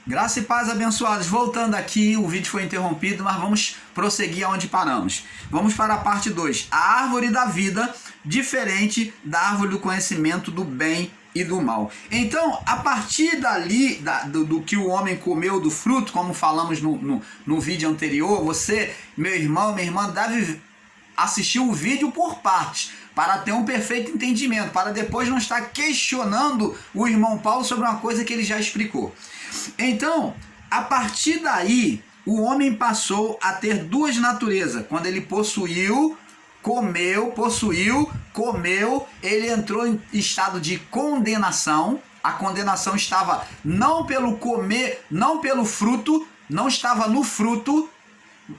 Graça e paz, abençoados. Voltando aqui, o vídeo foi interrompido, mas vamos prosseguir aonde paramos. Vamos para a parte 2. A árvore da vida, diferente da árvore do conhecimento do bem e do mal. Então, a partir dali, do que o homem comeu do fruto, como falamos no vídeo anterior, você, meu irmão, minha irmã, deve assistir o vídeo por partes, para ter um perfeito entendimento, para depois não estar questionando o irmão Paulo sobre uma coisa que ele já explicou. Então, a partir daí, o homem passou a ter duas naturezas. Quando ele comeu, ele entrou em estado de condenação. A condenação estava não pelo comer, não pelo fruto, não estava no fruto.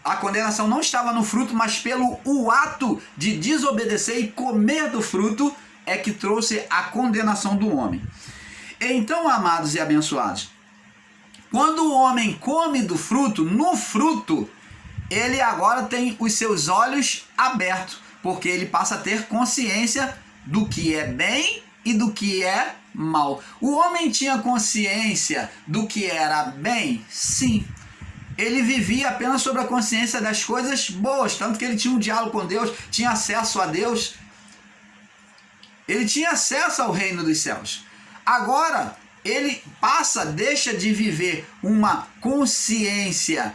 A condenação não estava no fruto, mas pelo o ato de desobedecer e comer do fruto é que trouxe a condenação do homem. Então, amados e abençoados, quando o homem come do fruto, no fruto, ele agora tem os seus olhos abertos, porque ele passa a ter consciência do que é bem e do que é mal. O homem tinha consciência do que era bem? Sim. Ele vivia apenas sobre a consciência das coisas boas, tanto que ele tinha um diálogo com Deus, tinha acesso a Deus, ele tinha acesso ao reino dos céus. Agora, ele deixa de viver uma consciência,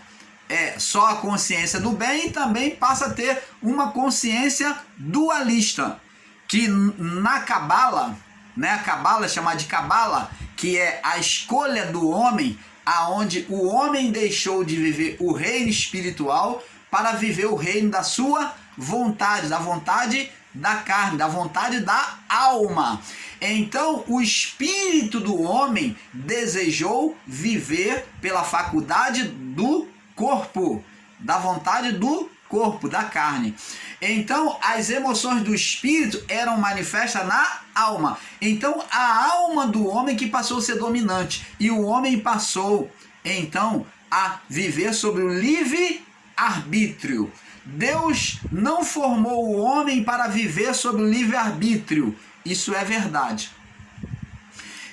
só a consciência do bem, e também passa a ter uma consciência dualista, que na Cabala, né, a Cabala, chamada de Cabala, que é a escolha do homem, aonde o homem deixou de viver o reino espiritual para viver o reino da sua vontade, da vontade da carne, da vontade da alma. Então, o espírito do homem desejou viver pela faculdade do corpo, da vontade do corpo, da carne. Então, as emoções do espírito eram manifestas na alma. Então, a alma do homem que passou a ser dominante. E o homem passou, então, a viver sobre o livre-arbítrio. Deus não formou o homem para viver sobre o livre-arbítrio. Isso é verdade.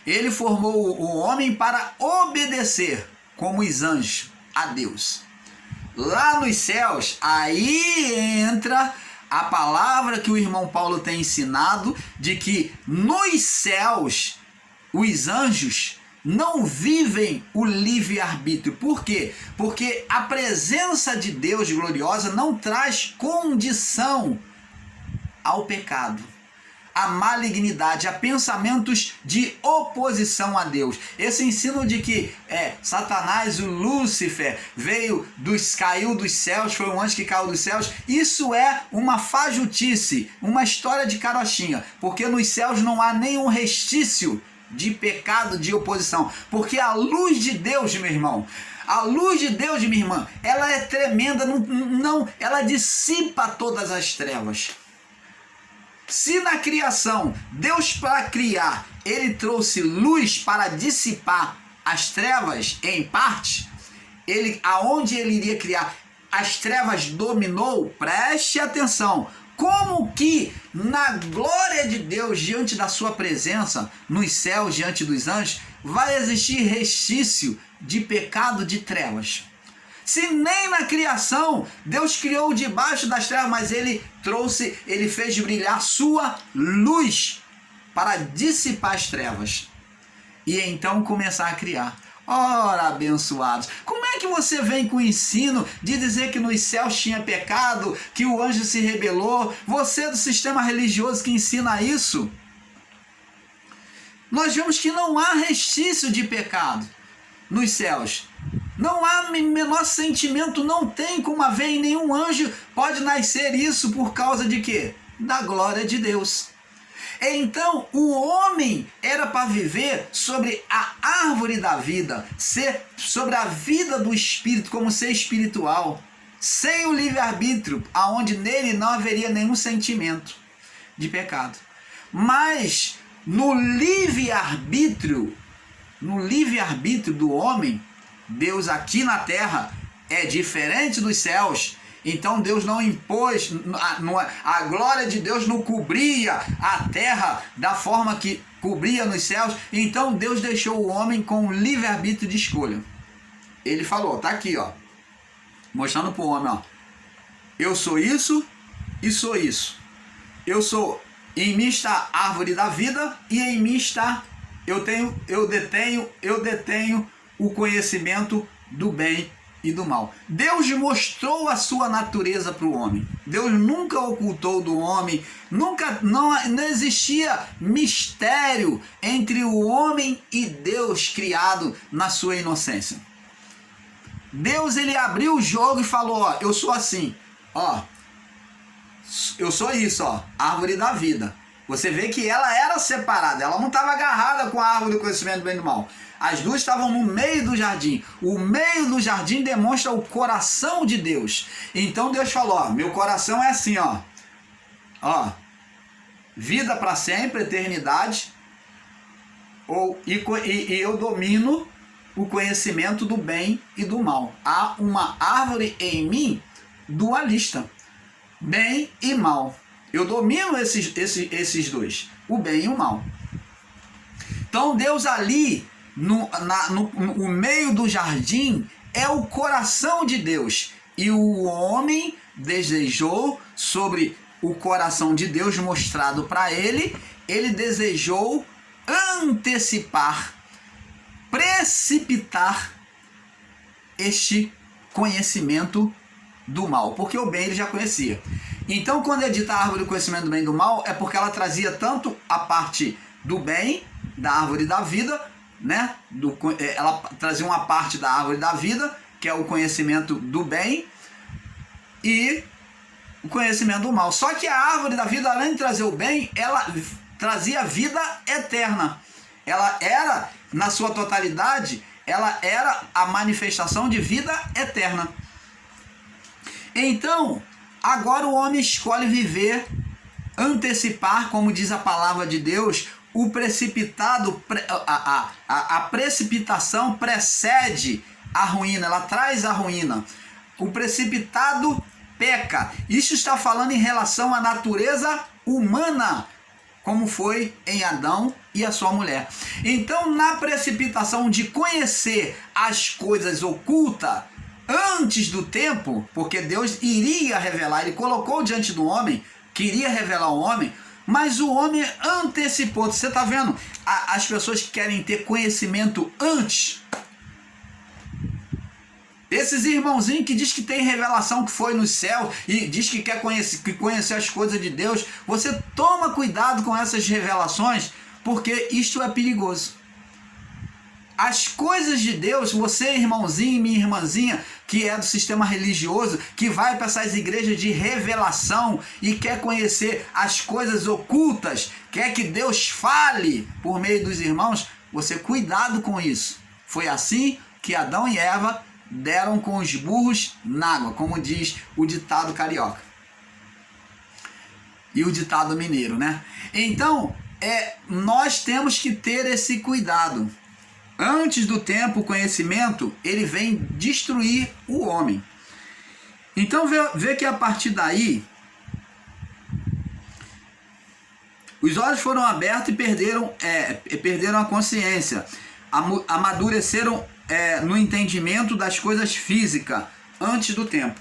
Ele formou o homem para obedecer, como os anjos, a Deus. Lá nos céus, aí entra a palavra que o irmão Paulo tem ensinado, de que nos céus, os anjos não vivem o livre-arbítrio. Por quê? Porque a presença de Deus gloriosa não traz condição ao pecado, a malignidade, a pensamentos de oposição a Deus. Esse ensino de que Satanás, o Lúcifer, caiu dos céus, foi um anjo que caiu dos céus, isso é uma fajutice, uma história de carochinha, porque nos céus não há nenhum restício de pecado, de oposição, porque a luz de Deus, meu irmão, a luz de Deus, minha irmã, ela é tremenda, ela dissipa todas as trevas. Se na criação, Deus, para criar, ele trouxe luz para dissipar as trevas em parte, aonde ele iria criar, as trevas dominou, preste atenção, como que na glória de Deus, diante da sua presença, nos céus, diante dos anjos, vai existir restício de pecado, de trevas? Se nem na criação Deus criou debaixo das trevas, mas ele fez brilhar sua luz para dissipar as trevas e então começar a criar. Ora, abençoados, como é que você vem com o ensino de dizer que nos céus tinha pecado, que o anjo se rebelou? Você é do sistema religioso que ensina isso? Nós vemos que não há restício de pecado nos céus. Não há menor sentimento, não tem como haver, e nenhum anjo pode nascer isso por causa de quê? Da glória de Deus. Então, o homem era para viver sobre a árvore da vida, sobre a vida do espírito, como ser espiritual, sem o livre-arbítrio, aonde nele não haveria nenhum sentimento de pecado. Mas no livre-arbítrio do homem, Deus aqui na terra é diferente dos céus. Então Deus não impôs, a glória de Deus não cobria a terra da forma que cobria nos céus. Então Deus deixou o homem com livre-arbítrio de escolha. Ele falou, tá aqui, ó, mostrando para o homem, ó, eu sou isso e sou isso. Em mim está a árvore da vida e em mim está, eu detenho o conhecimento do bem e do mal. Deus mostrou a sua natureza para o homem. Deus nunca ocultou do homem, não existia mistério entre o homem e Deus criado na sua inocência. Deus, ele abriu o jogo e falou, ó, eu sou assim, ó, eu sou isso, ó, árvore da vida. Você vê que ela era separada, ela não estava agarrada com a árvore do conhecimento do bem e do mal. As duas estavam no meio do jardim. O meio do jardim demonstra o coração de Deus. Então Deus falou, ó, meu coração é assim, ó, vida para sempre, eternidade, e eu domino o conhecimento do bem e do mal. Há uma árvore em mim dualista, bem e mal. Eu domino esses dois, o bem e o mal. Então Deus ali, no meio do jardim, é o coração de Deus. E o homem desejou, sobre o coração de Deus mostrado para ele, ele desejou antecipar, precipitar este conhecimento do mal, porque o bem ele já conhecia. Então, quando é dita a árvore do conhecimento do bem e do mal, é porque ela trazia tanto a parte do bem, da árvore da vida, né? Ela trazia uma parte da árvore da vida, que é o conhecimento do bem, e o conhecimento do mal. Só que a árvore da vida, além de trazer o bem, ela trazia vida eterna. Ela era, na sua totalidade, ela era a manifestação de vida eterna. Então, agora o homem escolhe viver, antecipar, como diz a palavra de Deus, o precipitado, a precipitação precede a ruína, ela traz a ruína. O precipitado peca. Isso está falando em relação à natureza humana, como foi em Adão e a sua mulher. Então, na precipitação de conhecer as coisas ocultas antes do tempo, porque Deus iria revelar, ele colocou diante do homem, queria revelar ao homem, mas o homem antecipou. Você está vendo? As pessoas que querem ter conhecimento antes. Esses irmãozinhos que diz que tem revelação que foi no céu e diz que quer conhecer as coisas de Deus, você toma cuidado com essas revelações, porque isto é perigoso. As coisas de Deus, você, irmãozinho, minha irmãzinha, que é do sistema religioso, que vai para essas igrejas de revelação e quer conhecer as coisas ocultas, quer que Deus fale por meio dos irmãos, você cuidado com isso. Foi assim que Adão e Eva deram com os burros na água, como diz o ditado carioca. E o ditado mineiro, né? Então, nós temos que ter esse cuidado. Antes do tempo, o conhecimento, ele vem destruir o homem. Então, vê que a partir daí, os olhos foram abertos e perderam a consciência. Amadureceram no entendimento das coisas físicas antes do tempo.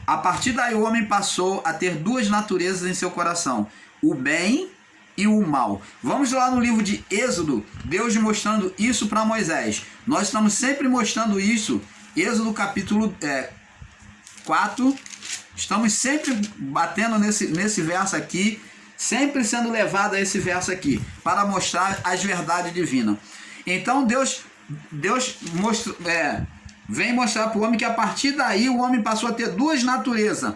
A partir daí, o homem passou a ter duas naturezas em seu coração: o bem e o mal. Vamos lá no livro de Êxodo, Deus mostrando isso para Moisés. Nós estamos sempre mostrando isso. Êxodo capítulo 4, estamos sempre batendo nesse verso aqui, sempre sendo levado a esse verso aqui, para mostrar as verdades divinas. Então Deus vem mostrar para o homem que a partir daí o homem passou a ter duas naturezas.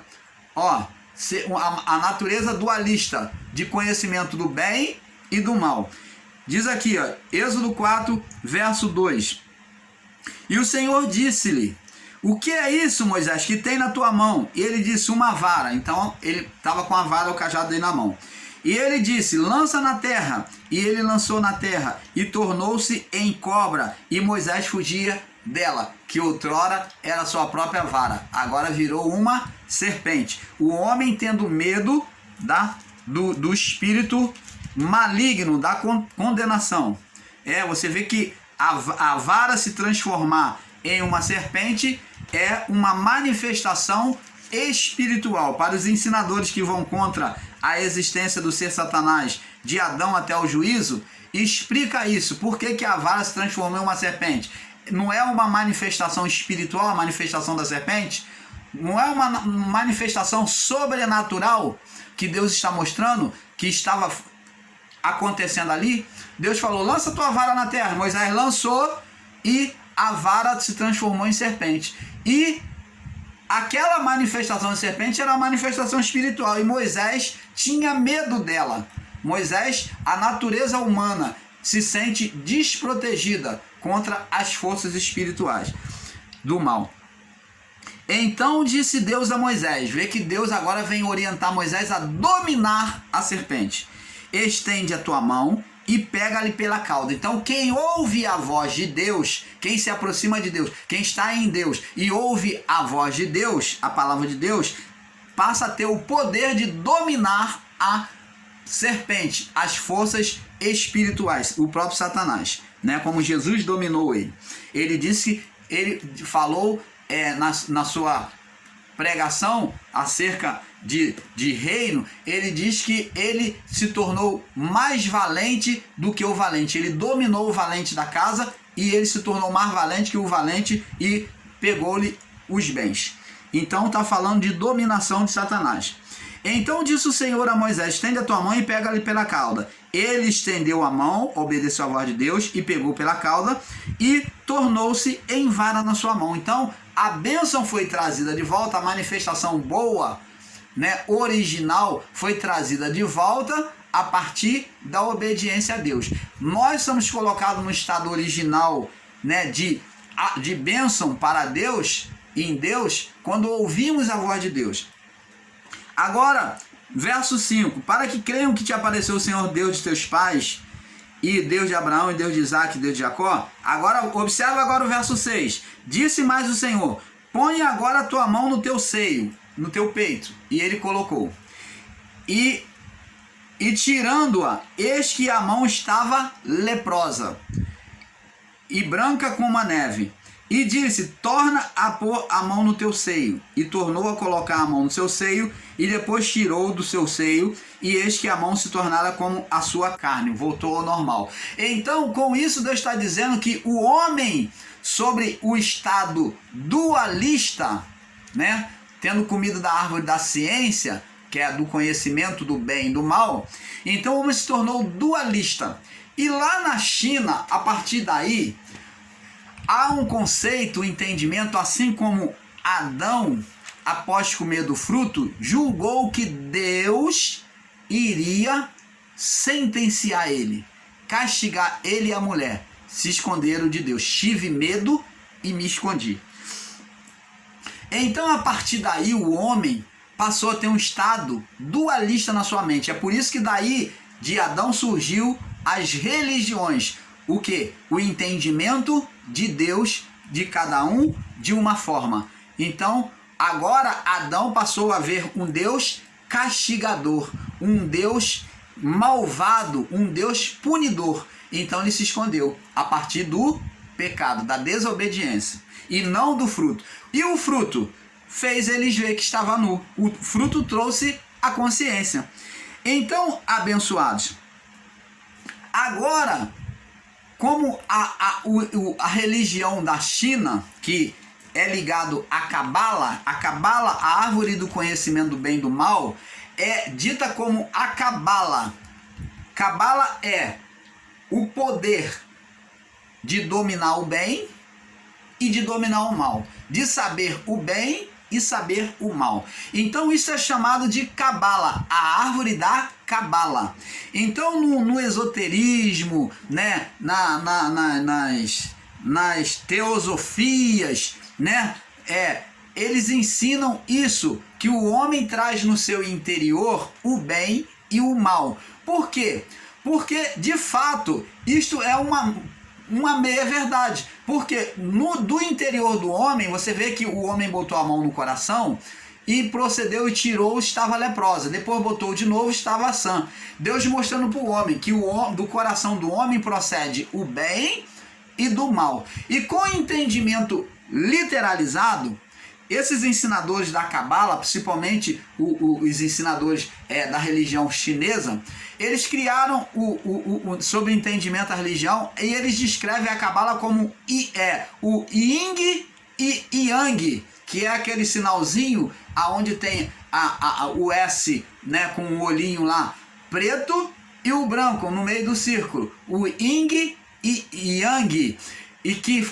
A natureza dualista de conhecimento do bem e do mal. Diz aqui, Êxodo 4, verso 2. E o Senhor disse-lhe: o que é isso, Moisés, que tem na tua mão? E ele disse: uma vara. Então ele estava com a vara, o cajado aí na mão. E ele disse: lança na terra. E ele lançou na terra e tornou-se em cobra. E Moisés fugia dela, que outrora era sua própria vara, agora virou uma serpente. O homem tendo medo do espírito maligno, da condenação. Você vê que a vara se transformar em uma serpente é uma manifestação espiritual. Para os ensinadores que vão contra a existência do ser Satanás, de Adão até o juízo, explica isso. Por que a vara se transformou em uma serpente? Não é uma manifestação espiritual, a manifestação da serpente? Não é uma manifestação sobrenatural que Deus está mostrando, que estava acontecendo ali? Deus falou, lança tua vara na terra. Moisés lançou e a vara se transformou em serpente. E aquela manifestação de serpente era uma manifestação espiritual, e Moisés tinha medo dela. Moisés, a natureza humana, se sente desprotegida contra as forças espirituais do mal. Então disse Deus a Moisés, vê que Deus agora vem orientar Moisés a dominar a serpente. Estende a tua mão e pega-lhe pela cauda. Então quem ouve a voz de Deus, quem se aproxima de Deus, quem está em Deus e ouve a voz de Deus, a palavra de Deus, passa a ter o poder de dominar a serpente, as forças espirituais, o próprio Satanás, né? Como Jesus dominou ele. Ele disse, ele falou na sua pregação acerca de reino, ele diz que ele se tornou mais valente do que o valente. Ele dominou o valente da casa e ele se tornou mais valente que o valente e pegou-lhe os bens. Então está falando de dominação de Satanás. Então disse o Senhor a Moisés, estende a tua mão e pega-lhe pela cauda. Ele estendeu a mão, obedeceu a voz de Deus e pegou pela cauda e tornou-se em vara na sua mão. Então a bênção foi trazida de volta, a manifestação boa, né, original, foi trazida de volta a partir da obediência a Deus. Nós somos colocados no estado original, né, de bênção para Deus, em Deus, quando ouvimos a voz de Deus. Agora, verso 5, para que creiam que te apareceu o Senhor Deus de teus pais, e Deus de Abraão, e Deus de Isaac, e Deus de Jacó. Agora, observa agora o verso 6. Disse mais o Senhor, põe agora a tua mão no teu seio, no teu peito. E ele colocou. E tirando-a, eis que a mão estava leprosa, e branca como a neve. E disse, torna a pôr a mão no teu seio. E tornou a colocar a mão no seu seio, e depois tirou do seu seio, e eis que a mão se tornara como a sua carne, voltou ao normal. Então, com isso, Deus está dizendo que o homem, sobre o estado dualista, né, tendo comido da árvore da ciência, que é do conhecimento do bem e do mal, então o homem se tornou dualista. E lá na China, a partir daí, há um conceito, um entendimento, assim como Adão, após comer do fruto, julgou que Deus iria sentenciar ele, castigar ele e a mulher. Se esconderam de Deus. Tive medo e me escondi. Então, a partir daí, o homem passou a ter um estado dualista na sua mente. É por isso que daí, de Adão, surgiu as religiões. O quê? O entendimento de Deus, de cada um, de uma forma. Então, agora, Adão passou a ver um Deus castigador, um Deus malvado, um Deus punidor. Então, ele se escondeu a partir do pecado, da desobediência, e não do fruto. E o fruto fez eles ver que estava nu. O fruto trouxe a consciência. Então, abençoados, agora, como a religião da China, que é ligado à Cabala, a árvore do conhecimento do bem e do mal, é dita como a Cabala. Cabala é o poder de dominar o bem e de dominar o mal, de saber o bem e saber o mal. Então isso é chamado de Cabala, a árvore da Cabala. Então no esoterismo, né, nas teosofias, né, eles ensinam isso, que o homem traz no seu interior o bem e o mal. Por quê? Porque, de fato, isto é uma meia-verdade. Porque do interior do homem, você vê que o homem botou a mão no coração e procedeu e tirou, estava leprosa. Depois botou de novo, estava sã. Deus mostrando para o homem que do coração do homem procede o bem e do mal. E com entendimento literalizado, esses ensinadores da Cabala, principalmente os ensinadores da religião chinesa, eles criaram sobre o entendimento da religião, e eles descrevem a Cabala como o Yin e Yang, que é aquele sinalzinho aonde tem o S, né, com o olhinho lá preto e o branco no meio do círculo, o Yin e Yang, e que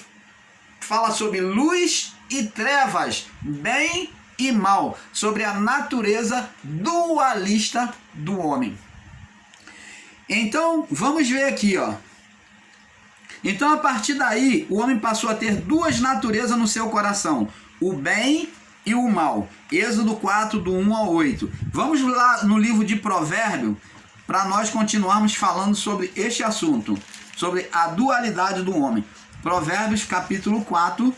fala sobre luz e trevas, bem e mal, sobre a natureza dualista do homem. Então, vamos ver aqui, ó. Então, a partir daí, o homem passou a ter duas naturezas no seu coração, o bem e o mal. Êxodo 4, do 1 ao 8. Vamos lá no livro de Provérbios, para nós continuarmos falando sobre este assunto, sobre a dualidade do homem. Provérbios, capítulo 4,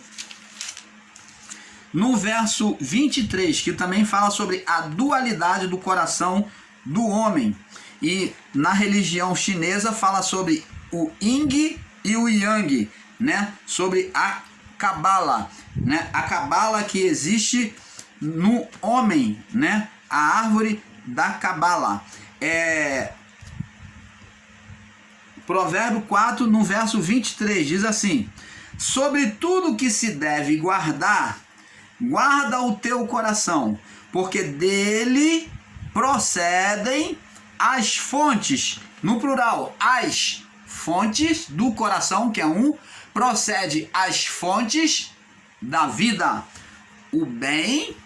no verso 23, que também fala sobre a dualidade do coração do homem. E na religião chinesa fala sobre o Yin e o Yang, né? Sobre a Cabala, né? A Cabala que existe no homem, né? A árvore da Cabala. Provérbio 4, no verso 23, diz assim: sobre tudo que se deve guardar, guarda o teu coração, porque dele procedem as fontes, no plural, as fontes do coração, que é procede as fontes da vida, o bem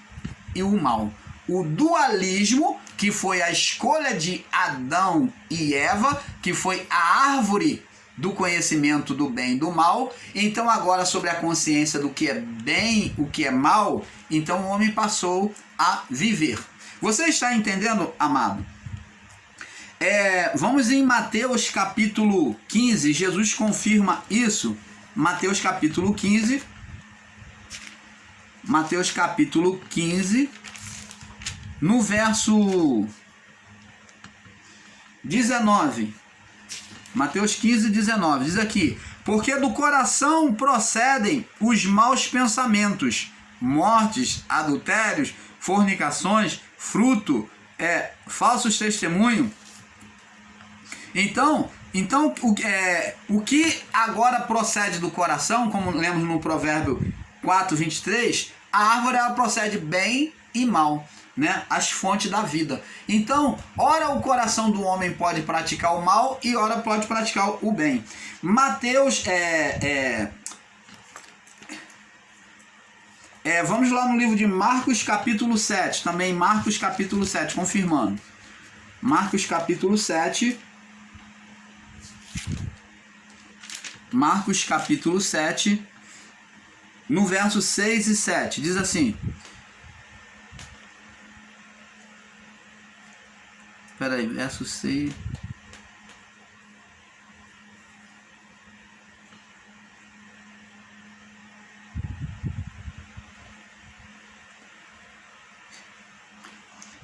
e o mal. O dualismo, que foi a escolha de Adão e Eva, que foi a árvore do conhecimento do bem e do mal. Então agora, sobre a consciência do que é bem, o que é mal, então o homem passou a viver. Você está entendendo, amado? Vamos em Mateus capítulo 15, Jesus confirma isso. Mateus capítulo 15, no verso 19. Mateus 15, 19, diz aqui: porque do coração procedem os maus pensamentos, mortes, adultérios, fornicações, fruto, falsos testemunhos. Então o que agora procede do coração, como lemos no Provérbio 4, 23, a árvore ela procede bem e mal, né? As fontes da vida. Então, ora o coração do homem pode praticar o mal e ora pode praticar o bem. Mateus vamos lá no livro de Marcos capítulo 7, também Marcos capítulo 7, confirmando. Marcos capítulo 7, no verso 6 e 7, diz assim. Espera aí, verso 6.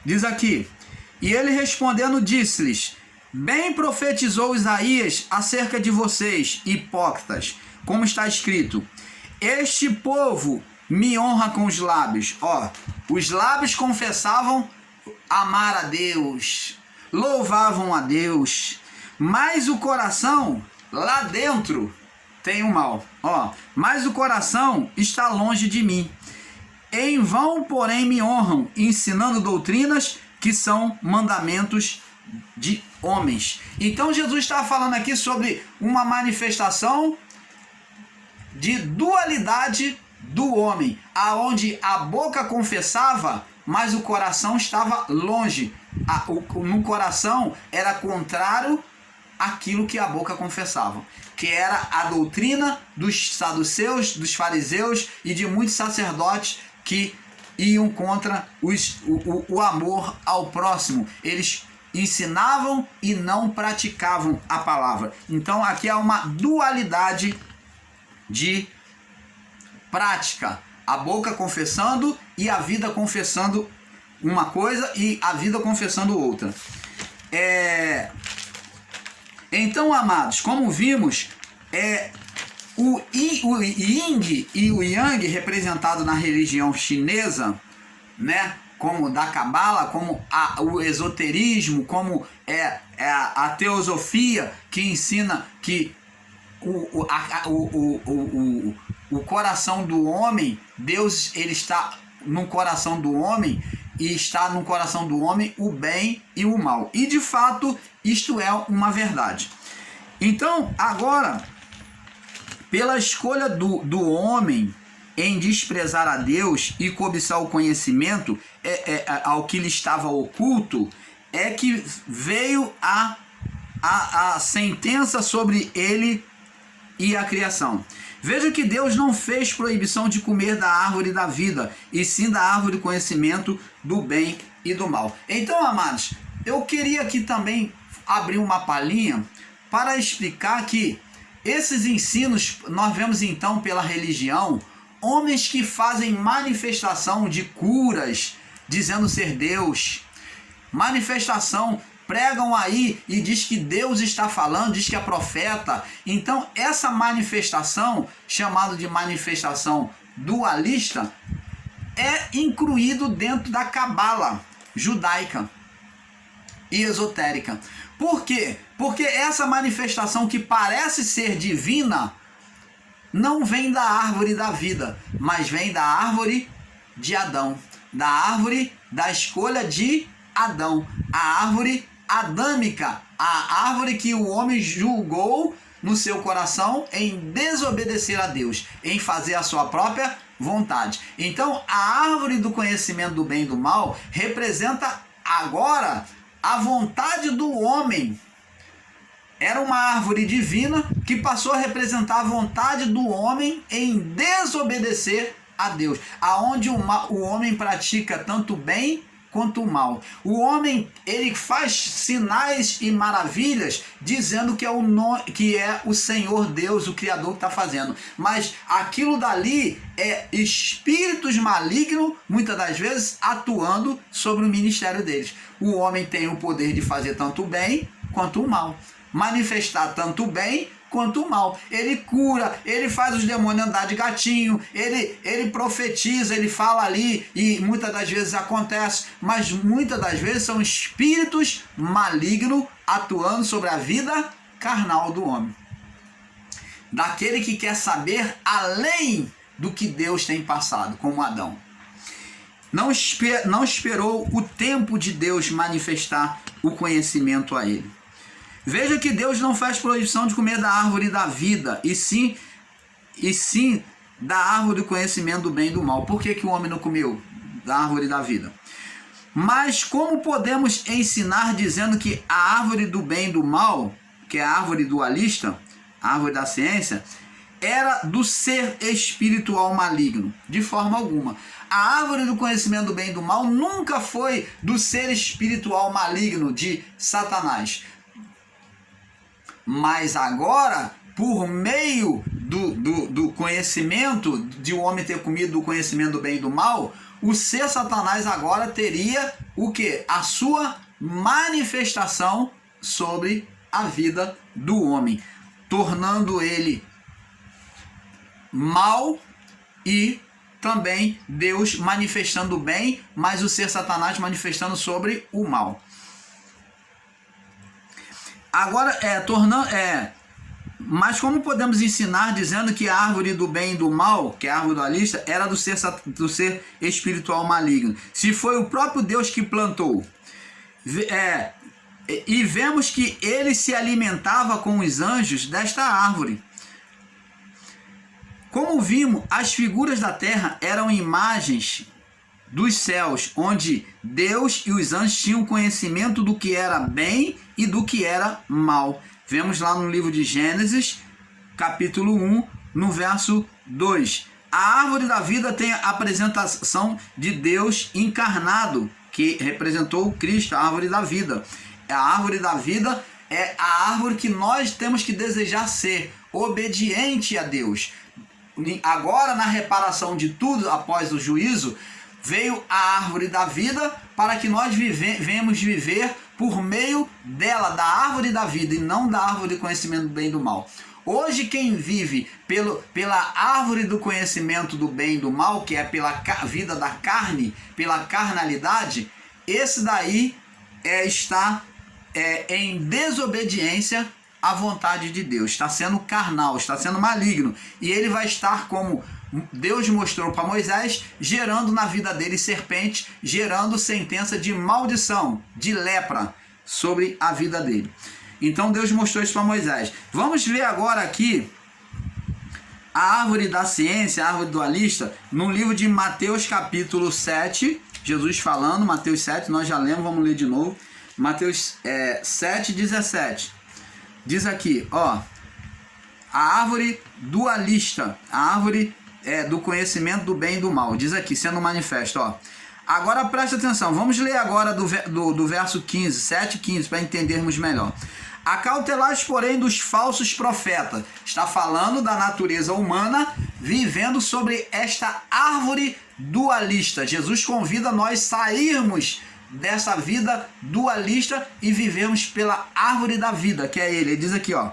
Diz aqui: e ele respondendo disse-lhes: bem profetizou Isaías acerca de vocês, hipócritas, como está escrito: este povo me honra com os lábios. Os lábios confessavam amar a Deus, louvavam a Deus, mas o coração lá dentro tem o mal. Mas o coração está longe de mim. Em vão, porém, me honram, ensinando doutrinas que são mandamentos de homens. Então Jesus está falando aqui sobre uma manifestação de dualidade do homem, aonde a boca confessava, mas o coração estava longe. No coração era contrário àquilo que a boca confessava, que era a doutrina dos saduceus, dos fariseus e de muitos sacerdotes que iam contra o amor ao próximo. Eles ensinavam e não praticavam a palavra. Então aqui há uma dualidade de prática. A boca confessando e a vida confessando uma coisa e a vida confessando outra. Então, amados, como vimos, o Yin e o Yang, representado na religião chinesa, né, como da Cabala, como o esoterismo, como a teosofia, que ensina que o coração do homem, Deus, ele está no coração do homem, e está no coração do homem o bem e o mal. E de fato, isto é uma verdade. Então, agora, pela escolha do homem em desprezar a Deus e cobiçar o conhecimento ao que lhe estava oculto, é que veio a sentença sobre ele e a criação. Veja que Deus não fez proibição de comer da árvore da vida, e sim da árvore do conhecimento do bem e do mal. Então, amados, eu queria aqui também abrir uma palhinha para explicar que esses ensinos, nós vemos então pela religião, homens que fazem manifestação de curas, dizendo ser Deus, manifestação, pregam aí e diz que Deus está falando, diz que é profeta. Então essa manifestação, chamada de manifestação dualista, é incluído dentro da cabala judaica e esotérica. Por quê? Porque essa manifestação que parece ser divina não vem da árvore da vida, mas vem da árvore de Adão, da árvore da escolha de Adão, a árvore adâmica, a árvore que o homem julgou no seu coração em desobedecer a Deus, em fazer a sua própria vontade. Então, a árvore do conhecimento do bem e do mal representa agora a vontade do homem. Era uma árvore divina que passou a representar a vontade do homem em desobedecer a Deus, aonde o homem pratica tanto o bem quanto o mal. O homem, ele faz sinais e maravilhas dizendo que é o Senhor Deus, o Criador, que está fazendo. Mas aquilo dali é espíritos malignos, muitas das vezes, atuando sobre o ministério deles. O homem tem o poder de fazer tanto o bem quanto o mal. Manifestar tanto o bem quanto o mal. Ele cura, ele faz os demônios andar de gatinho, ele profetiza, ele fala ali e muitas das vezes acontece, mas muitas das vezes são espíritos malignos atuando sobre a vida carnal do homem. Daquele que quer saber além do que Deus tem passado, como Adão. Não esperou o tempo de Deus manifestar o conhecimento a ele. Veja que Deus não faz proibição de comer da árvore da vida, e sim da árvore do conhecimento do bem e do mal. Por que o homem não comeu da árvore da vida? Mas como podemos ensinar dizendo que a árvore do bem e do mal, que é a árvore dualista, a árvore da ciência, era do ser espiritual maligno? De forma alguma. A árvore do conhecimento do bem e do mal nunca foi do ser espiritual maligno de Satanás. Mas agora, por meio do conhecimento, de o homem ter comido do conhecimento do bem e do mal, o ser Satanás agora teria o quê? A sua manifestação sobre a vida do homem, tornando ele mal e também Deus manifestando o bem, mas o ser Satanás manifestando sobre o mal. Agora, mas como podemos ensinar dizendo que a árvore do bem e do mal, que é a árvore dualista, era do ser espiritual maligno? Se foi o próprio Deus que plantou. E vemos que ele se alimentava com os anjos desta árvore. Como vimos, as figuras da terra eram imagens dos céus, onde Deus e os anjos tinham conhecimento do que era bem e do que era mal. Vemos lá no livro de Gênesis, capítulo 1, no verso 2. A árvore da vida tem a apresentação de Deus encarnado, que representou o Cristo, a árvore da vida. A árvore da vida é a árvore que nós temos que desejar ser, obediente a Deus. Agora, na reparação de tudo, após o juízo, veio a árvore da vida para que nós venhamos viver por meio dela, da árvore da vida, e não da árvore do conhecimento do bem e do mal. Hoje, quem vive pela árvore do conhecimento do bem e do mal, que é pela vida da carne, pela carnalidade, esse daí está em desobediência à vontade de Deus, está sendo carnal, está sendo maligno, e ele vai estar, como Deus mostrou para Moisés, gerando na vida dele serpente, gerando sentença de maldição, de lepra sobre a vida dele. Então Deus mostrou isso para Moisés. Vamos ver agora aqui a árvore da ciência, a árvore dualista, no livro de Mateus capítulo 7, Jesus falando, Mateus 7, nós já lemos, vamos ler de novo. Mateus 7, 17. Diz aqui, ó, a árvore dualista, a árvore do conhecimento do bem e do mal. Diz aqui, sendo manifesto, ó. Agora presta atenção, vamos ler agora do verso 15, 7, 15, para entendermos melhor. Acautelai-vos, porém, dos falsos profetas. Está falando da natureza humana vivendo sobre esta árvore dualista. Jesus convida nós a sairmos dessa vida dualista e vivermos pela árvore da vida, que é ele. Ele diz aqui, ó.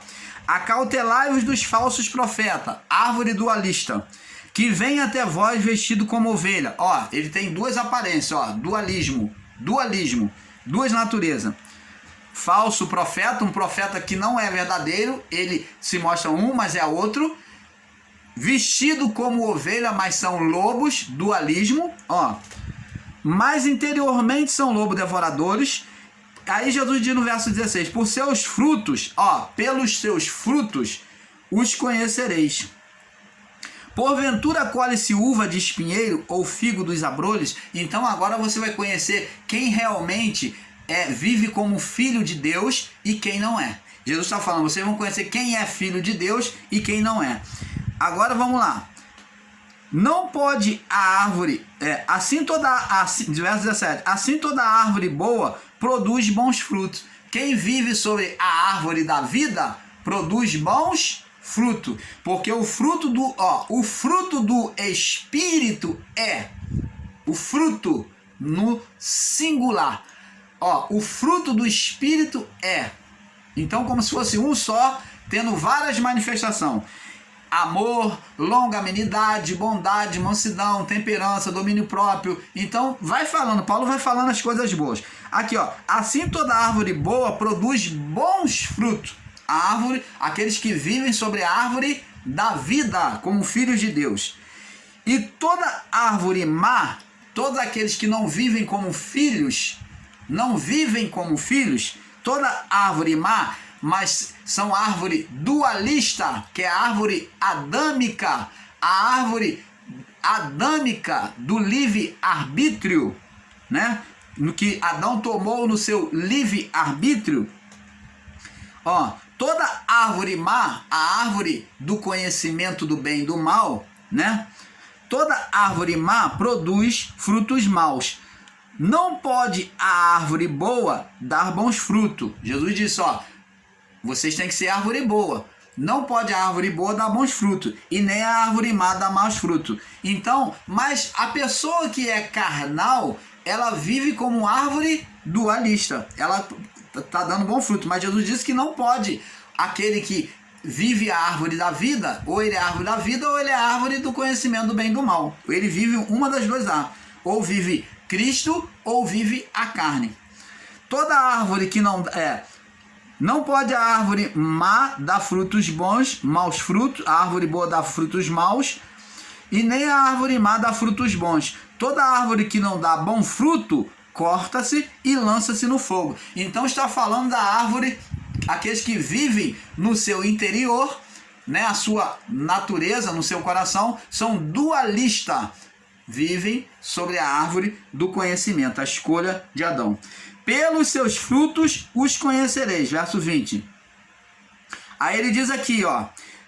Acautelai-vos dos falsos profetas, árvore dualista, que vem até vós vestido como ovelha. Ó, ele tem duas aparências, ó, dualismo, duas naturezas. Falso profeta, um profeta que não é verdadeiro, ele se mostra um, mas é outro. Vestido como ovelha, mas são lobos, dualismo, ó. Mas interiormente são lobos devoradores. Aí Jesus diz no verso 16, por seus frutos, ó, pelos seus frutos os conhecereis. Porventura colhe-se uva de espinheiro ou figo dos abrolhos? Então agora você vai conhecer quem realmente vive como filho de Deus e quem não é. Jesus está falando, vocês vão conhecer quem é filho de Deus e quem não é. Agora vamos lá. Não pode a árvore, verso 17, assim toda árvore boa produz bons frutos. Quem vive sobre a árvore da vida produz bons frutos, porque o fruto do Espírito o fruto no singular. O fruto do Espírito então, como se fosse um só, tendo várias manifestações. Amor, longanimidade, bondade, mansidão, temperança, domínio próprio. Então, Paulo vai falando as coisas boas. Aqui, ó, assim toda árvore boa produz bons frutos. A árvore, aqueles que vivem sobre a árvore da vida, como filhos de Deus. E toda árvore má, todos aqueles que não vivem como filhos, toda árvore má, mas são árvore dualista, que é a árvore adâmica, a árvore adâmica do livre-arbítrio, né? No que Adão tomou no seu livre-arbítrio. Toda árvore má, a árvore do conhecimento do bem e do mal, né? Toda árvore má produz frutos maus. Não pode a árvore boa dar bons frutos. Jesus disse, vocês têm que ser árvore boa. Não pode a árvore boa dar bons frutos. E nem a árvore má dar maus frutos. Então, mas a pessoa que é carnal, ela vive como árvore dualista. Ela está dando bom fruto. Mas Jesus disse que não pode aquele que vive a árvore da vida, ou ele é a árvore da vida, ou ele é a árvore do conhecimento do bem e do mal. Ele vive uma das duas árvores. Ou vive Cristo, ou vive a carne. Toda árvore que não pode a árvore má dar frutos bons, maus frutos, a árvore boa dar frutos maus, e nem a árvore má dar frutos bons. Toda árvore que não dá bom fruto, corta-se e lança-se no fogo. Então está falando da árvore, aqueles que vivem no seu interior, né, a sua natureza, no seu coração, são dualistas. Vivem sobre a árvore do conhecimento, a escolha de Adão. Pelos seus frutos os conhecereis. Verso 20. Aí ele diz aqui,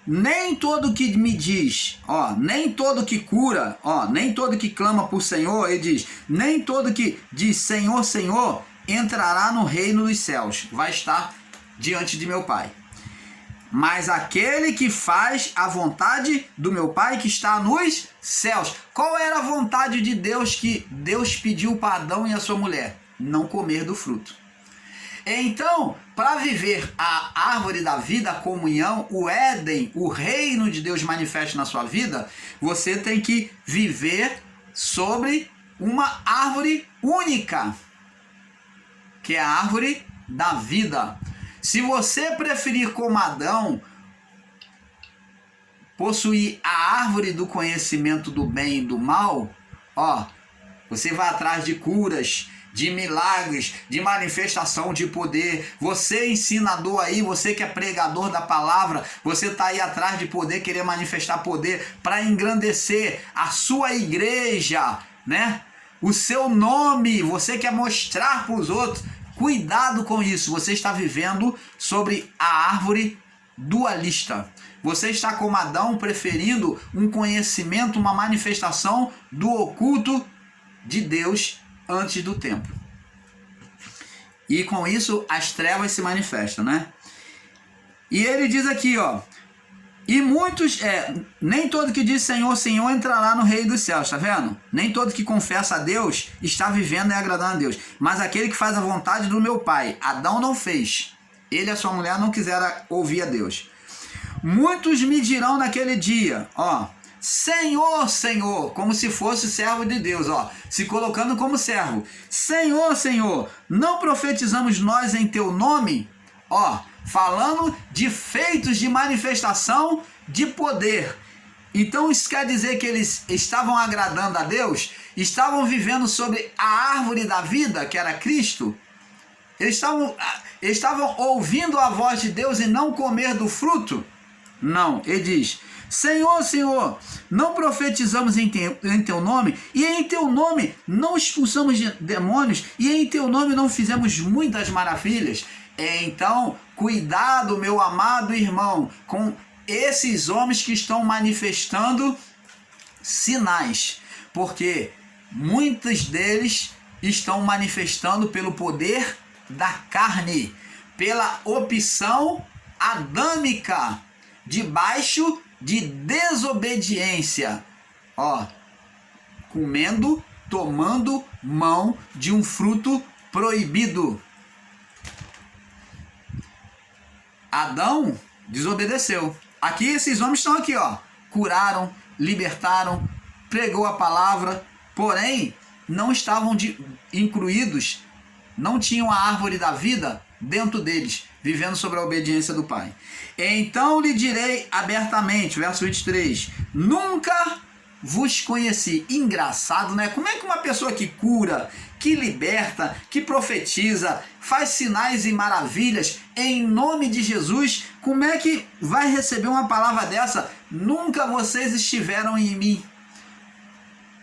nem todo que me diz, nem todo que cura, nem todo que clama por Senhor, ele diz, nem todo que diz Senhor, Senhor, entrará no reino dos céus, vai estar diante de meu Pai. Mas aquele que faz a vontade do meu Pai que está nos céus. Qual era a vontade de Deus que Deus pediu para Adão e a sua mulher? Não comer do fruto. Então, para viver a árvore da vida, a comunhão, o Éden, o reino de Deus manifesto na sua vida, você tem que viver sobre uma árvore única, que é a árvore da vida. Se você preferir, como Adão, possuir a árvore do conhecimento do bem e do mal, você vai atrás de curas, de milagres, de manifestação de poder. Você ensinador aí, você que é pregador da palavra, você está aí atrás de poder, querer manifestar poder para engrandecer a sua igreja, né? O seu nome, você quer mostrar para os outros. Cuidado com isso, você está vivendo sobre a árvore dualista. Você está como Adão, preferindo um conhecimento, uma manifestação do oculto de Deus antes do tempo. E com isso as trevas se manifestam, né? E ele diz aqui, e muitos, nem todo que diz Senhor, Senhor entrará no reino dos céus, tá vendo? Nem todo que confessa a Deus está vivendo e agradando a Deus, mas aquele que faz a vontade do meu Pai. Adão não fez, ele e a sua mulher não quiseram ouvir a Deus. Muitos me dirão naquele dia, Senhor, Senhor, como se fosse servo de Deus, se colocando como servo. Senhor, Senhor, não profetizamos nós em teu nome? Falando de feitos de manifestação de poder. Então isso quer dizer que eles estavam agradando a Deus? Estavam vivendo sobre a árvore da vida, que era Cristo? Eles estavam ouvindo a voz de Deus e não comer do fruto? Não, ele diz: Senhor, Senhor, não profetizamos em teu nome, e em teu nome não expulsamos demônios, e em teu nome não fizemos muitas maravilhas. Então, cuidado, meu amado irmão, com esses homens que estão manifestando sinais, porque muitos deles estão manifestando pelo poder da carne, pela opção adâmica, debaixo de desobediência, comendo, tomando mão de um fruto proibido. Adão desobedeceu. Aqui esses homens estão aqui, curaram, libertaram, pregou a palavra, porém não estavam incluídos, não tinham a árvore da vida dentro deles, vivendo sobre a obediência do Pai. Então lhe direi abertamente, verso 23, nunca vos conheci. Engraçado, né? Como é que uma pessoa que cura, que liberta, que profetiza, faz sinais e maravilhas em nome de Jesus, como é que vai receber uma palavra dessa? Nunca vocês estiveram em mim.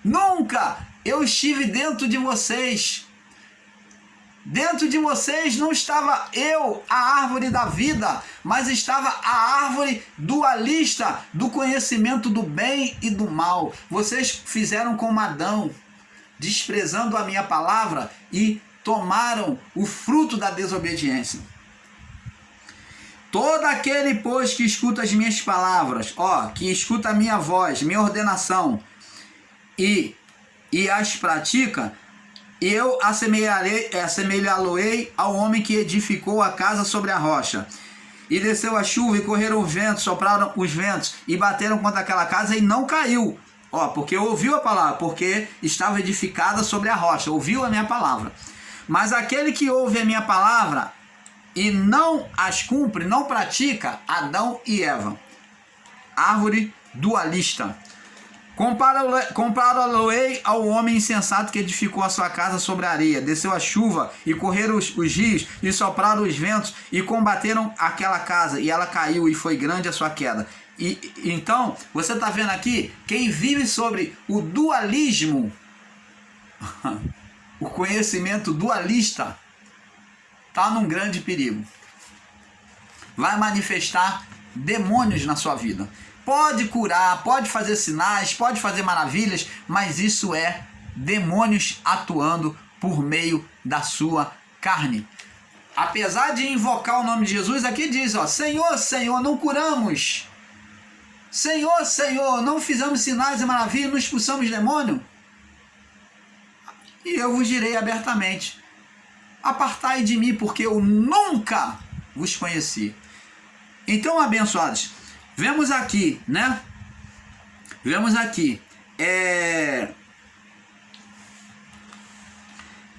Nunca eu estive dentro de vocês. Dentro de vocês não estava eu, a árvore da vida, mas estava a árvore dualista, do conhecimento do bem e do mal. Vocês fizeram como Adão, desprezando a minha palavra e tomaram o fruto da desobediência. Todo aquele, pois, que escuta as minhas palavras, que escuta a minha voz, minha ordenação e as pratica, eu assemelhá-lo-ei ao homem que edificou a casa sobre a rocha. E desceu a chuva e correram os ventos, sopraram os ventos e bateram contra aquela casa e não caiu. Porque ouviu a palavra, porque estava edificada sobre a rocha, ouviu a minha palavra. Mas aquele que ouve a minha palavra e não as cumpre, não pratica, Adão e Eva. Árvore dualista. Compará-lo-ei ao homem insensato que edificou a sua casa sobre a areia. Desceu a chuva e correram os rios e sopraram os ventos e combateram aquela casa e ela caiu e foi grande a sua queda. Então, você está vendo aqui, quem vive sobre o dualismo, o conhecimento dualista, está num grande perigo. Vai manifestar demônios na sua vida. Pode curar, pode fazer sinais, pode fazer maravilhas, mas isso é demônios atuando por meio da sua carne. Apesar de invocar o nome de Jesus, aqui diz, ó, Senhor, Senhor, não curamos. Senhor, Senhor, não fizemos sinais e maravilhas, não expulsamos demônio. E eu vos direi abertamente, apartai de mim, porque eu nunca vos conheci. Então, abençoados, vemos aqui, né? Vemos aqui,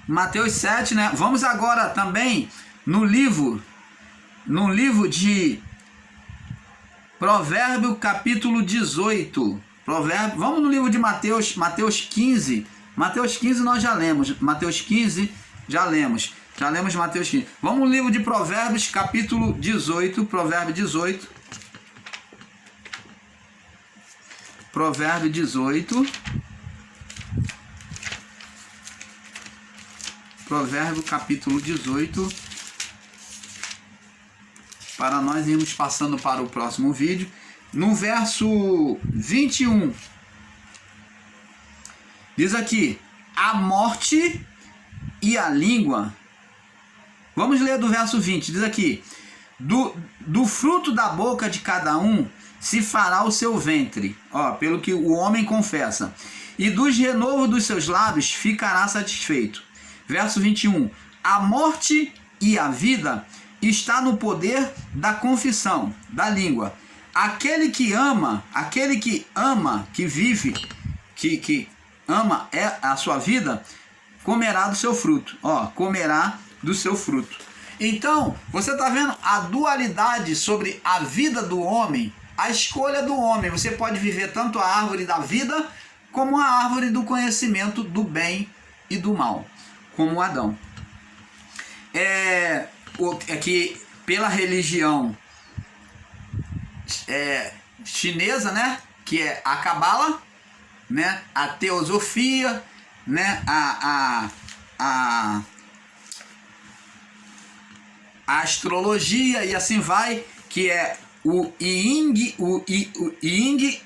Mateus 7, né? Vamos agora também no livro de Provérbio, capítulo 18. Vamos no livro de Mateus 15. Mateus 15 nós já lemos. Mateus 15 já lemos. Já lemos Mateus 15. Vamos no livro de Provérbios, capítulo 18. Provérbio 18. Provérbio 18. Provérbio, capítulo 18. Para nós irmos passando para o próximo vídeo. No verso 21. Diz aqui, a morte e a língua. Vamos ler do verso 20. Diz aqui, do fruto da boca de cada um se fará o seu ventre, ó, pelo que o homem confessa, e dos renovos dos seus lábios ficará satisfeito. Verso 21, a morte e a vida está no poder da confissão, da língua. Aquele que ama, que vive, que ama a sua vida, comerá do seu fruto. Ó, comerá do seu fruto. Então, você está vendo a dualidade sobre a vida do homem, a escolha do homem. Você pode viver tanto a árvore da vida, como a árvore do conhecimento do bem e do mal, como Adão. É que pela religião chinesa, né, que é a Cabala, né, a teosofia, né, a astrologia e assim vai, que é o Ying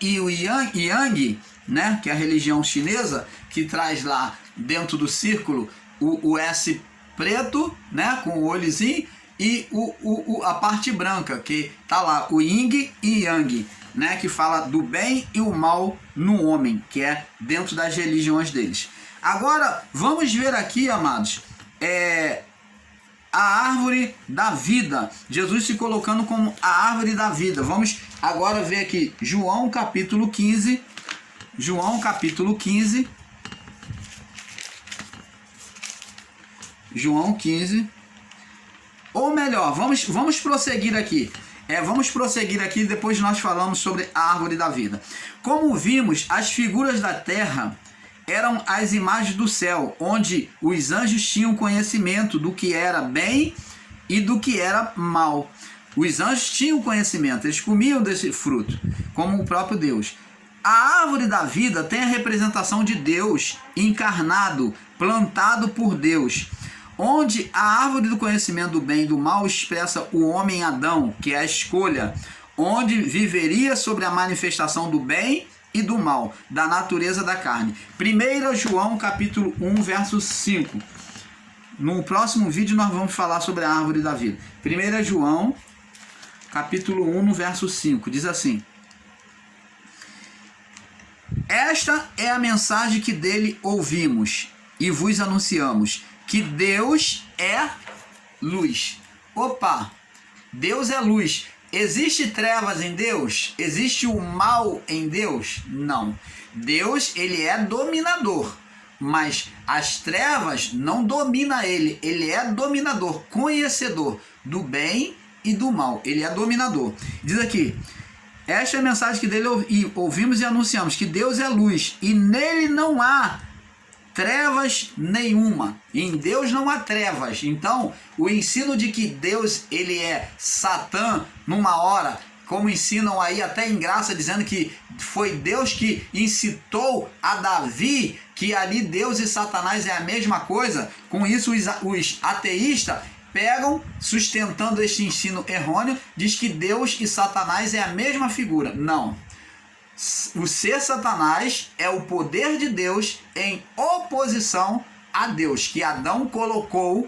e o Yang, né, que é a religião chinesa, que traz lá dentro do círculo o S preto, né, com o olhozinho, e a parte branca, que tá lá, o Yin e Yang, né, que fala do bem e o mal no homem, que é dentro das religiões deles. Agora, vamos ver aqui, amados, a árvore da vida, Jesus se colocando como a árvore da vida. Vamos agora ver aqui, João capítulo 15, João capítulo 15, João 15, ou melhor, vamos prosseguir aqui. Vamos prosseguir aqui, depois nós falamos sobre a árvore da vida. Como vimos, as figuras da terra eram as imagens do céu, onde os anjos tinham conhecimento do que era bem e do que era mal. Os anjos tinham conhecimento, eles comiam desse fruto, como o próprio Deus. A árvore da vida tem a representação de Deus encarnado, plantado por Deus, onde a árvore do conhecimento do bem e do mal expressa o homem Adão, que é a escolha, onde viveria sobre a manifestação do bem e do mal, da natureza da carne. 1 João capítulo 1, verso 5. No próximo vídeo nós vamos falar sobre a árvore da vida. 1 João capítulo 1, no verso 5, diz assim: esta é a mensagem que dele ouvimos e vos anunciamos, que Deus é luz. Opa! Deus é luz. Existe trevas em Deus? Existe o mal em Deus? Não. Deus, ele é dominador, mas as trevas não dominam ele. Ele é dominador, conhecedor do bem e do mal. Ele é dominador. Diz aqui, esta é a mensagem que dele ouvimos e anunciamos, que Deus é luz e nele não há trevas nenhuma. Em Deus não há trevas. Então, o ensino de que Deus, ele é Satã numa hora, como ensinam aí até em graça, dizendo que foi Deus que incitou a Davi, que ali Deus e Satanás é a mesma coisa. Com isso, os ateístas pegam, sustentando este ensino errôneo, diz que Deus e Satanás é a mesma figura. Não. O ser Satanás é o poder de Deus em oposição a Deus, que Adão colocou,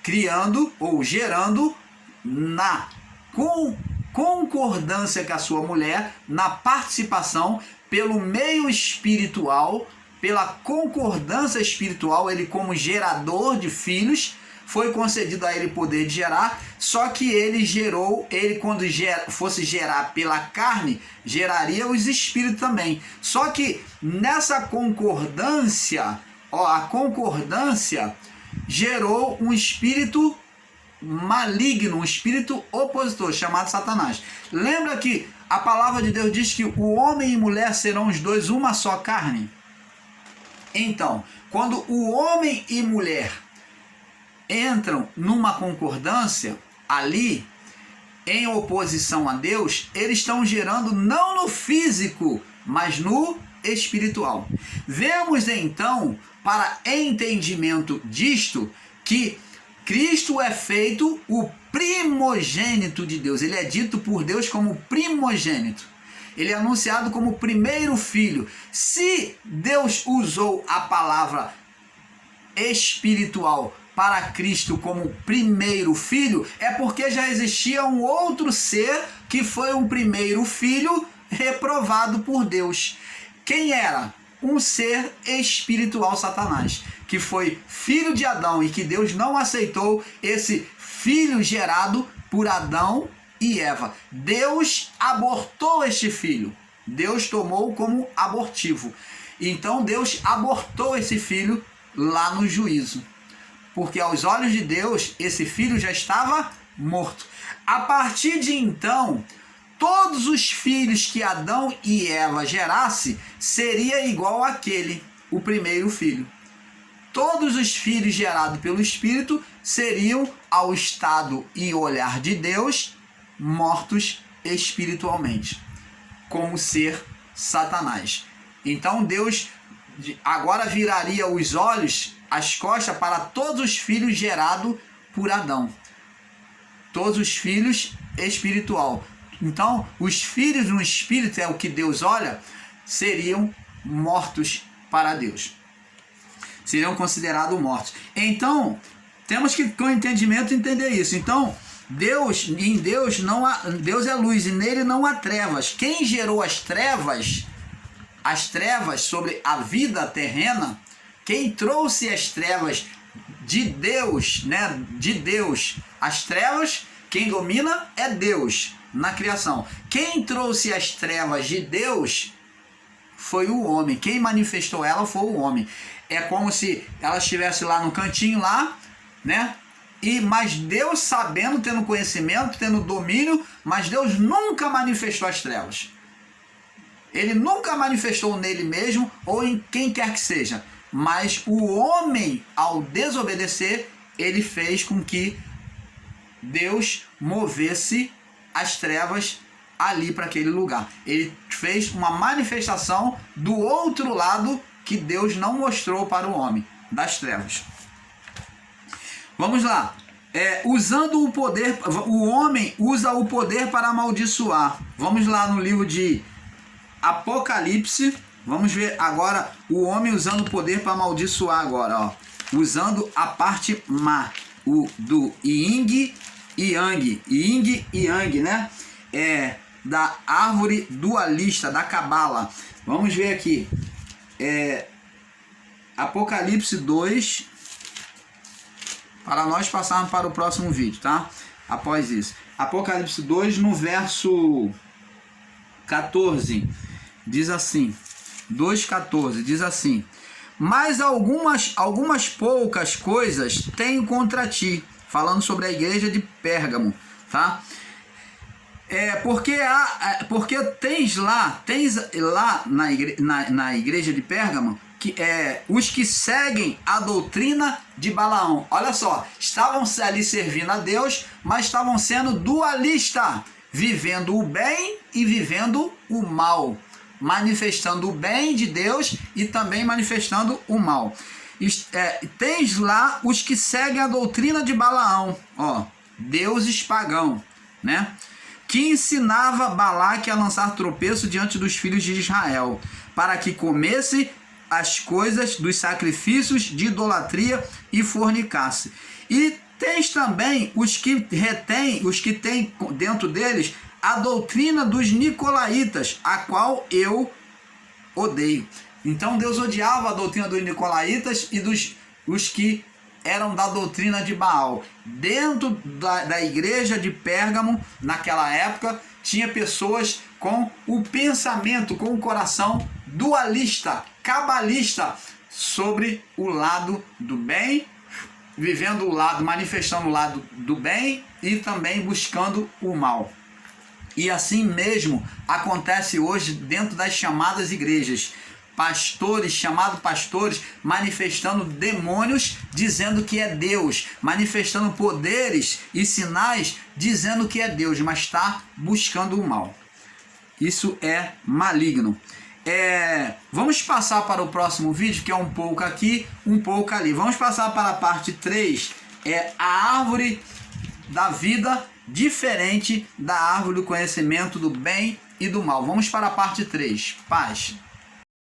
criando ou gerando na concordância com a sua mulher, na participação pelo meio espiritual, pela concordância espiritual, ele como gerador de filhos, foi concedido a ele poder de gerar, só que ele quando fosse gerar pela carne, geraria os espíritos também. Só que nessa concordância, a concordância gerou um espírito maligno, um espírito opositor, chamado Satanás. Lembra que a palavra de Deus diz que o homem e mulher serão os dois uma só carne? Então, quando o homem e mulher entram numa concordância ali, em oposição a Deus, eles estão gerando não no físico, mas no espiritual. Vemos então, para entendimento disto, que Cristo é feito o primogênito de Deus. Ele é dito por Deus como primogênito. Ele é anunciado como primeiro filho. Se Deus usou a palavra espiritual para Cristo como primeiro filho, é porque já existia um outro ser que foi um primeiro filho reprovado por Deus. Quem era? Um ser espiritual, Satanás, que foi filho de Adão e que Deus não aceitou esse filho gerado por Adão e Eva. Deus abortou este filho. Deus tomou como abortivo. Então Deus abortou esse filho lá no juízo. Porque aos olhos de Deus, esse filho já estava morto. A partir de então, todos os filhos que Adão e Eva gerasse seria igual àquele, o primeiro filho. Todos os filhos gerados pelo Espírito seriam, ao estado e olhar de Deus, mortos espiritualmente, como ser Satanás. Então Deus agora viraria os olhos, as costas para todos os filhos gerados por Adão. Todos os filhos espiritual. Então, os filhos no espírito, é o que Deus olha, seriam mortos para Deus. Seriam considerados mortos. Então, temos que, com entendimento, entender isso. Então, Deus é luz e nele não há trevas. Quem gerou as trevas sobre a vida terrena, quem trouxe as trevas de Deus, né? De Deus, as trevas, quem domina é Deus na criação. Quem trouxe as trevas de Deus foi o homem. Quem manifestou ela foi o homem. É como se ela estivesse lá no cantinho lá, né? Mas Deus sabendo, tendo conhecimento, tendo domínio, mas Deus nunca manifestou as trevas. Ele nunca manifestou nele mesmo ou em quem quer que seja. Mas o homem, ao desobedecer, ele fez com que Deus movesse as trevas ali para aquele lugar. Ele fez uma manifestação do outro lado que Deus não mostrou para o homem, das trevas. Vamos lá. Usando o poder, o homem usa o poder para amaldiçoar. Vamos lá no livro de Apocalipse. Vamos ver agora o homem usando o poder para amaldiçoar agora, ó. Usando a parte má, do yin e yang. Yin e yang, né? Da árvore dualista, da Cabala. Vamos ver aqui. Apocalipse 2, para nós passarmos para o próximo vídeo, tá? Após isso. Apocalipse 2, no verso 14, diz assim. 2,14 diz assim: mas algumas poucas coisas tenho contra ti, falando sobre a igreja de Pérgamo, tá? Porque tens lá na igreja de Pérgamo os que seguem a doutrina de Balaão. Olha só, estavam ali servindo a Deus, mas estavam sendo dualistas, vivendo o bem e vivendo o mal, manifestando o bem de Deus e também manifestando o mal. Tens lá os que seguem a doutrina de Balaão, ó, deuses pagãos, né? Que ensinava Balaque a lançar tropeço diante dos filhos de Israel, para que comesse as coisas dos sacrifícios de idolatria e fornicasse. E Tens também os que têm dentro deles a doutrina dos nicolaítas, a qual eu odeio. Então Deus odiava a doutrina dos nicolaítas e os que eram da doutrina de Baal. Dentro da igreja de Pérgamo, naquela época, tinha pessoas com o pensamento, com o coração dualista, cabalista, sobre o lado do bem, vivendo o lado, manifestando o lado do bem e também buscando o mal. E assim mesmo acontece hoje dentro das chamadas igrejas. Pastores, chamados pastores, manifestando demônios, dizendo que é Deus, manifestando poderes e sinais, dizendo que é Deus, mas está buscando o mal. Isso é maligno. Vamos passar para o próximo vídeo, que é um pouco aqui, um pouco ali. Vamos passar para a parte 3, a árvore da vida, diferente da árvore do conhecimento do bem e do mal. Vamos para a parte 3. Paz.